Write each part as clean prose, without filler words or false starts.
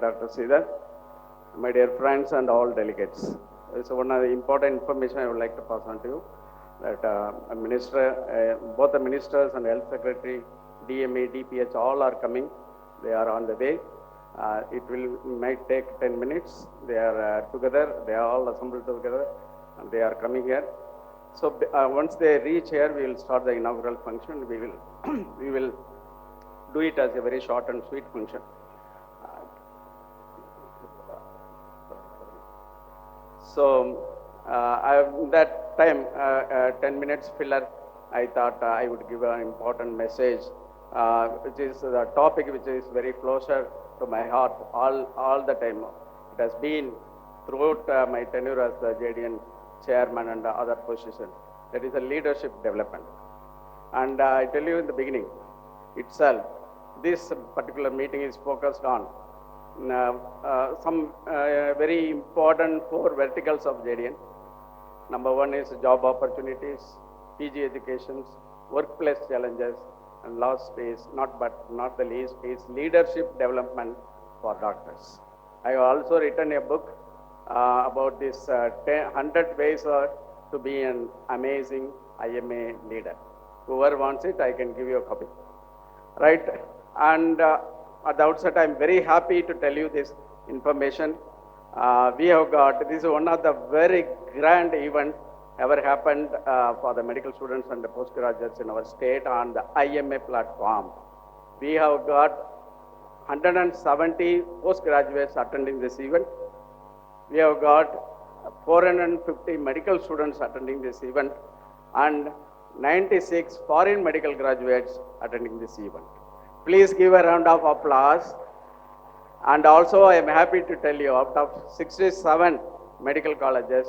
Dr. Sridhar, my dear friends and all delegates. So one of the important information I would like to pass on to you, that both the ministers and health secretary, DMA, DPH, all are coming. They are on the way. Might take 10 minutes. They are together. They are all assembled together, and they are coming here. So once they reach here, we will start the inaugural function. We will do it as a very short and sweet function. That time, 10 minutes filler, I thought I would give an important message, which is the topic which is very closer to my heart all the time. It has been throughout my tenure as the JDN chairman and other positions. That is a leadership development. And I tell you in the beginning itself, this particular meeting is focused on some very important 4 verticals of JDN. Number 1 is job opportunities, PG educations, workplace challenges, and last is, not the least, is leadership development for doctors. I have also written a book about this 100 ways to be an amazing I.M.A. leader. Whoever wants it, I can give you a copy. Right? And at the outset, I am very happy to tell you this information. We have got, this is one of the very grand events ever happened for the medical students and the postgraduates in our state on the I.M.A. platform. We have got 170 postgraduates attending this event. We have got 450 medical students attending this event and 96 foreign medical graduates attending this event. Please give a round of applause. And also I am happy to tell you, out of 67 medical colleges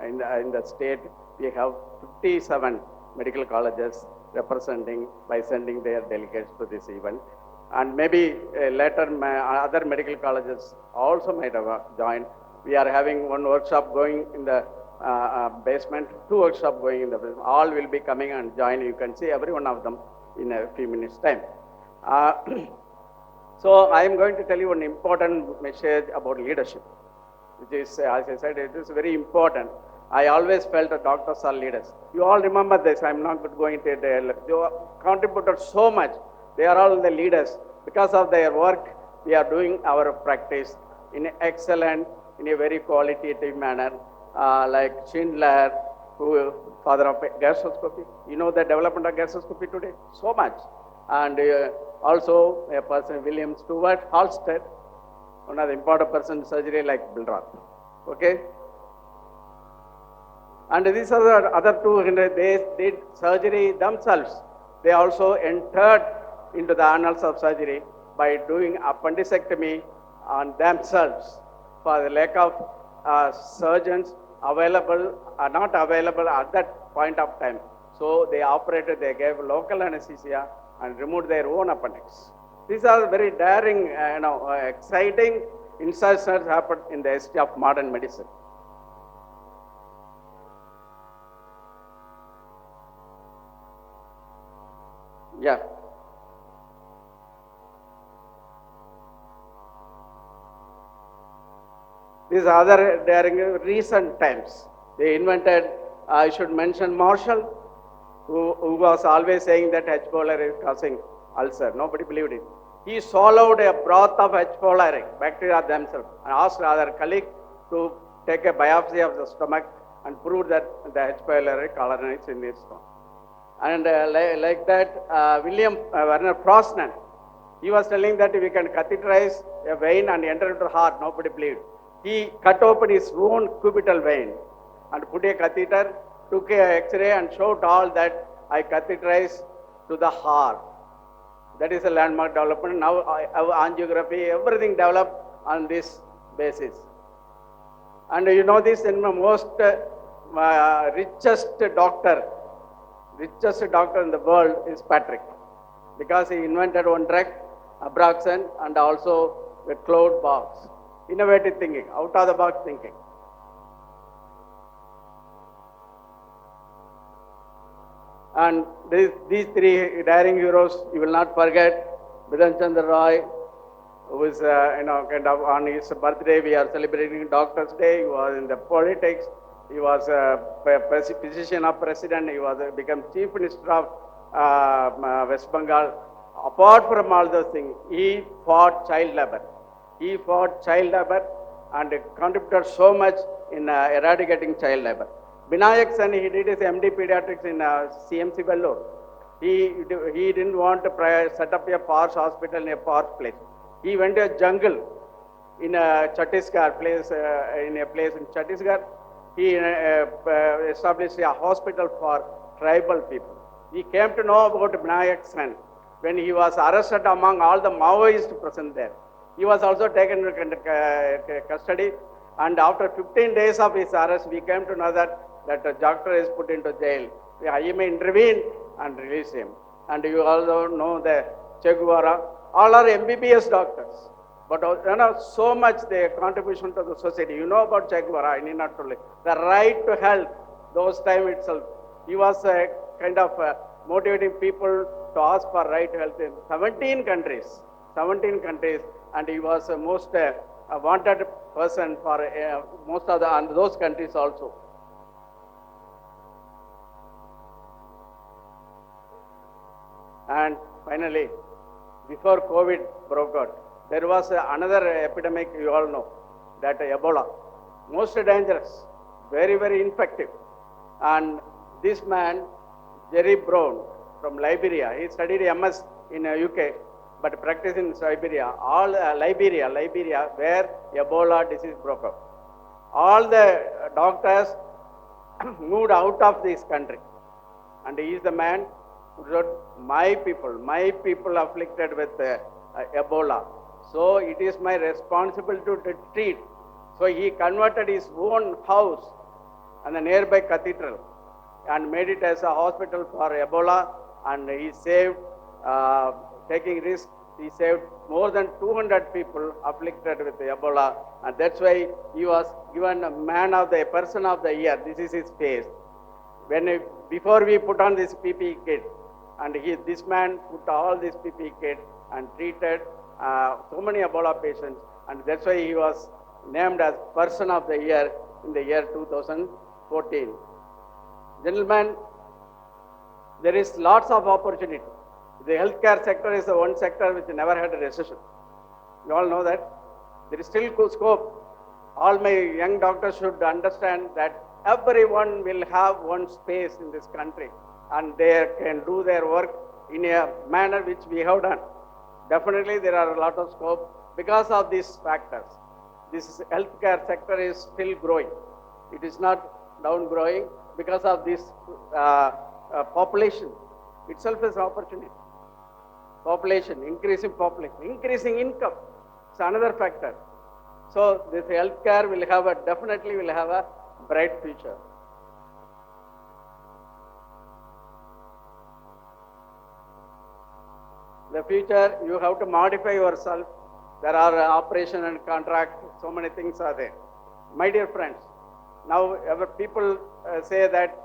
in the state, we have 57 medical colleges representing by sending their delegates to this event. And maybe later other medical colleges also might have joined. We are having 1 workshop going in the basement, 2 workshops going in the basement. All will be coming and join. You can see every one of them in a few minutes' time. So I am going to tell you an important message about leadership, which is, as I said, it is very important. I always felt that doctors are leaders. You all remember this. I am not going to tell. They contributed so much. They are all the leaders. Because of their work, we are doing our practice in excellent, in a very qualitative manner, like Schindler, who father of gastroscopy. You know the development of gastroscopy today? So much. And also a person, William Stewart Halstead, one of the important persons in surgery like Bilroth. Okay? And these are the other 2, they did surgery themselves. They also entered into the annals of surgery by doing appendicectomy on themselves for the lack of surgeons available, not available at that point of time. So they operated, they gave local anesthesia and removed their own appendix. These are very daring, exciting insights that happened in the history of modern medicine. Yeah. These other daring recent times. They invented, I should mention Marshall, who was always saying that H. pylori is causing ulcer. Nobody believed it. He swallowed a broth of H. pylori, bacteria themselves, and asked other colleague to take a biopsy of the stomach and prove that the H. pylori colonized in his stomach. And like that, William Werner Frostner, he was telling that we can catheterize a vein and enter into the heart. Nobody believed. He cut open his own cubital vein and put a catheter, took a X-ray and showed all that I catheterized to the heart. That is a landmark development. Now angiography, everything developed on this basis. And you know this, in the most richest doctor in the world is Patrick, because he invented one drug, Abraxane, and also the cloud box. Innovative thinking, out of the box thinking. And these 3 daring heroes, you will not forget, Bidhan Chandra Roy, who is, kind of on his birthday, we are celebrating Doctor's Day. He was in the politics. He was a physician of president. He was become chief minister of West Bengal. Apart from all those things, he fought child labor. He fought child labor and contributed so much in eradicating child labor. Binayak Sen, he did his MD pediatrics in CMC Vellore. He didn't want to set up a posh hospital in a posh place. He went to a jungle in a Chhattisgarh place, in a place in Chhattisgarh. He established a hospital for tribal people. He came to know about Binayak Sen when he was arrested among all the Maoists present there. He was also taken into custody, and after 15 days of his arrest, we came to know that the doctor is put into jail. The I.M.A intervened and released him. And you also know the Che Guevara, all are MBBS doctors. But so much their contribution to the society. You know about Che Guevara, I need not tell you. The right to health, those time itself. He was kind of motivating people to ask for right to health in 17 countries. 17 countries, and he was most wanted person for most of those countries also. And finally, before COVID broke out, there was another epidemic, you all know, that Ebola. Most dangerous, very, very infective. And this man, Jerry Brown from Liberia, he studied MS in UK, but practiced in Siberia, Liberia, where Ebola disease broke out. All the doctors moved out of this country. And he is the man who wrote, my people afflicted with Ebola. So it is my responsibility to treat. So he converted his own house and the nearby cathedral and made it as a hospital for Ebola, and he saved, taking risk, he saved more than 200 people afflicted with Ebola, and that's why he was given a person of the year. This is his face. Before we put on this PPE kit, and this man put all this PPE kit and treated so many Ebola patients, and that's why he was named as Person of the Year in the year 2014. Gentlemen, there is lots of opportunity. The healthcare sector is the one sector which never had a recession. You all know that. There is still good scope. All my young doctors should understand that everyone will have one space in this country, and they can do their work in a manner which we have done. Definitely there are a lot of scope because of these factors. This healthcare sector is still growing. It is not down growing because of this population itself is opportunity. Population, increasing income. It's another factor. So this healthcare will definitely will have a bright future. The future, you have to modify yourself. There are operation and contract, so many things are there. My dear friends, now people say that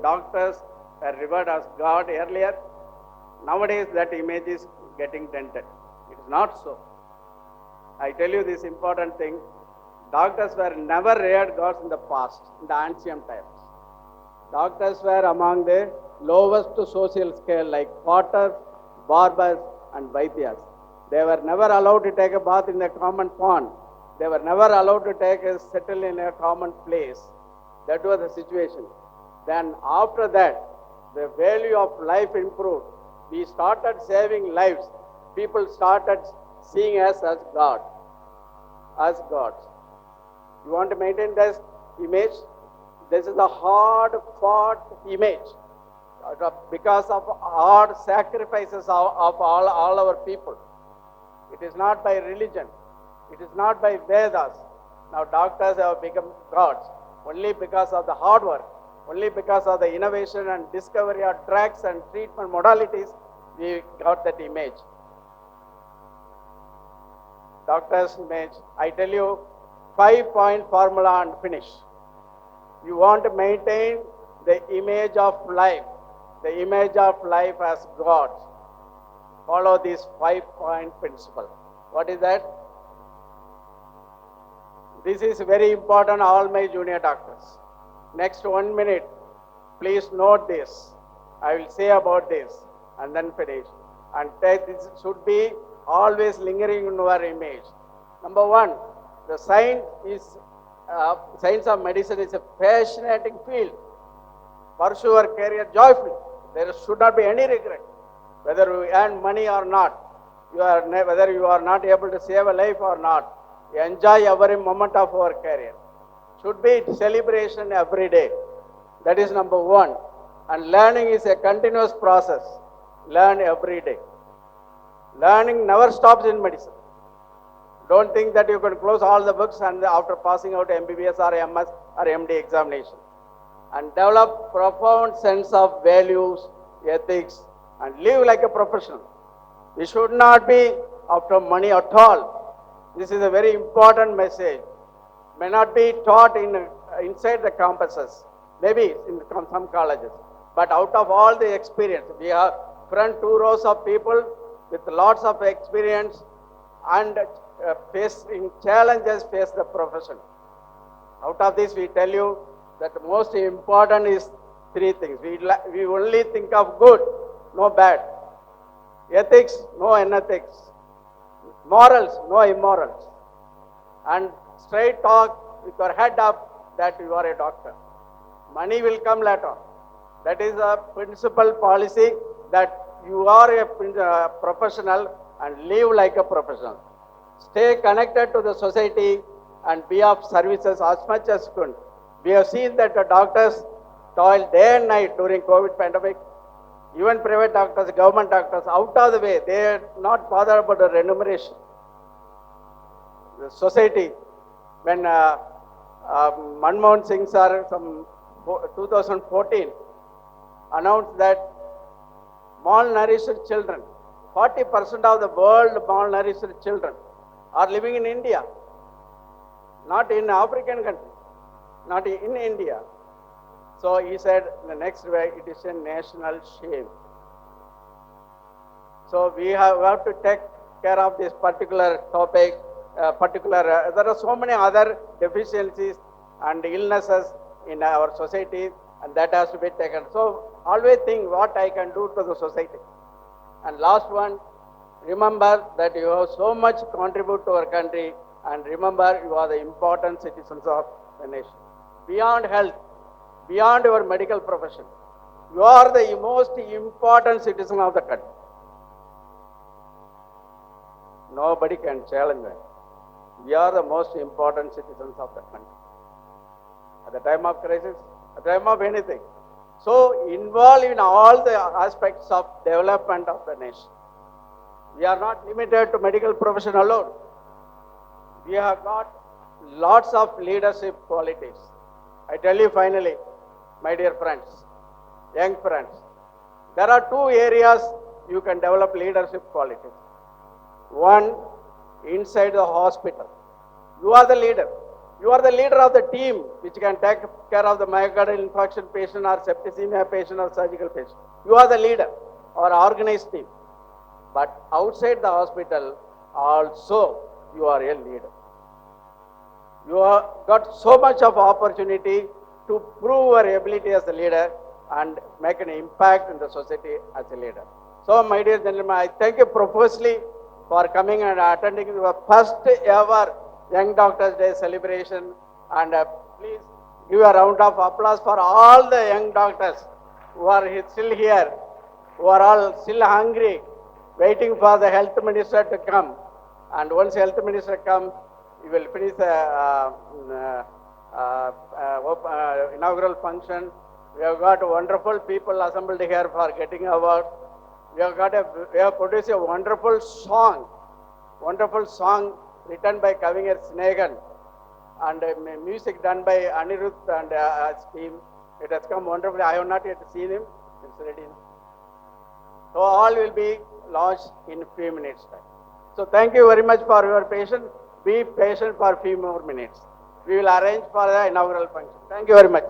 doctors are revered as God earlier. Nowadays that image is getting dented. It is not so. I tell you this important thing. Doctors were never revered gods in the past, in the ancient times. Doctors were among the lowest social scale, like potters, barbers, and vaidyas. They were never allowed to take a bath in a common pond. They were never allowed to settle in a common place. That was the situation. Then after that, the value of life improved. We started saving lives. People started seeing us as God, as gods. You want to maintain this image? This is a hard-fought image because of hard sacrifices of all our people. It is not by religion. It is not by Vedas. Now doctors have become gods only because of the hard work, only because of the innovation and discovery of drugs and treatment modalities, we got that image. Doctor's image, I tell you, 5-point formula and finish. You want to maintain the image of life as gods. follow this 5-point principle. What is that? This is very important, all my junior doctors. Next 1 minute, please note this. I will say about this and then finish. And this should be always lingering in our image. Number one, the science of medicine is a fascinating field. Pursue your career joyfully. There should not be any regret. Whether you earn money or not, whether you are not able to save a life or not, enjoy every moment of our career. Should be celebration every day. That is number one. And learning is a continuous process. Learn every day. Learning never stops in medicine. Don't think that you can close all the books and after passing out MBBS or MS or MD examination. And develop profound sense of values, ethics, and live like a professional. We should not be after money at all. This is a very important message. May not be taught inside the campuses, maybe in some colleges. But out of all the experience, we have front 2 rows of people with lots of experience and facing challenges face the profession. Out of this, we tell you that the most important is 3 things. We only think of good, no bad. Ethics, no unethics. Morals, no immorals. And straight talk with your head up that you are a doctor. Money will come later. That is a principal policy that you are a professional and live like a professional. Stay connected to the society and be of services as much as you can. We have seen that the doctors toil day and night during COVID pandemic. Even private doctors, government doctors, out of the way, they are not bothered about the remuneration. The society, when Manmohan Singh sir, some 2014, announced that malnourished children, 40% of the world malnourished children are living in India, not in African country, not in India. So he said, in the next way, it is a national shame. So we have to take care of this particular topic, there are so many other deficiencies and illnesses in our society, and that has to be taken. So always think what I can do to the society. And last one, remember that you have so much to contribute to our country, and remember you are the important citizens of the nation. Beyond health, beyond your medical profession, you are the most important citizen of the country. Nobody can challenge that. We are the most important citizens of the country. At the time of crisis, at the time of anything. So involved in all the aspects of development of the nation. We are not limited to medical profession alone. We have got lots of leadership qualities. I tell you finally, my dear friends, young friends, there are 2 areas you can develop leadership qualities. One, inside the hospital. You are the leader. You are the leader of the team which can take care of the myocardial infarction patient or septicemia patient or surgical patient. You are the leader or organized team. But outside the hospital also you are a leader. You have got so much of opportunity to prove your ability as a leader and make an impact in the society as a leader. So my dear gentlemen, I thank you profusely for coming and attending the first ever Young Doctors Day celebration, and please give a round of applause for all the young doctors who are still here, who are all still hungry, waiting for the health minister to come. And once health minister comes, we will finish the inaugural function. We have got wonderful people assembled here for getting award. We have produced a wonderful song written by Kavinger Snehan and music done by Anirudh and his team. It has come wonderfully. I have not yet seen him. It's ready. So all will be launched in a few minutes time. So thank you very much for your patience. Be patient for a few more minutes. We will arrange for the inaugural function. Thank you very much.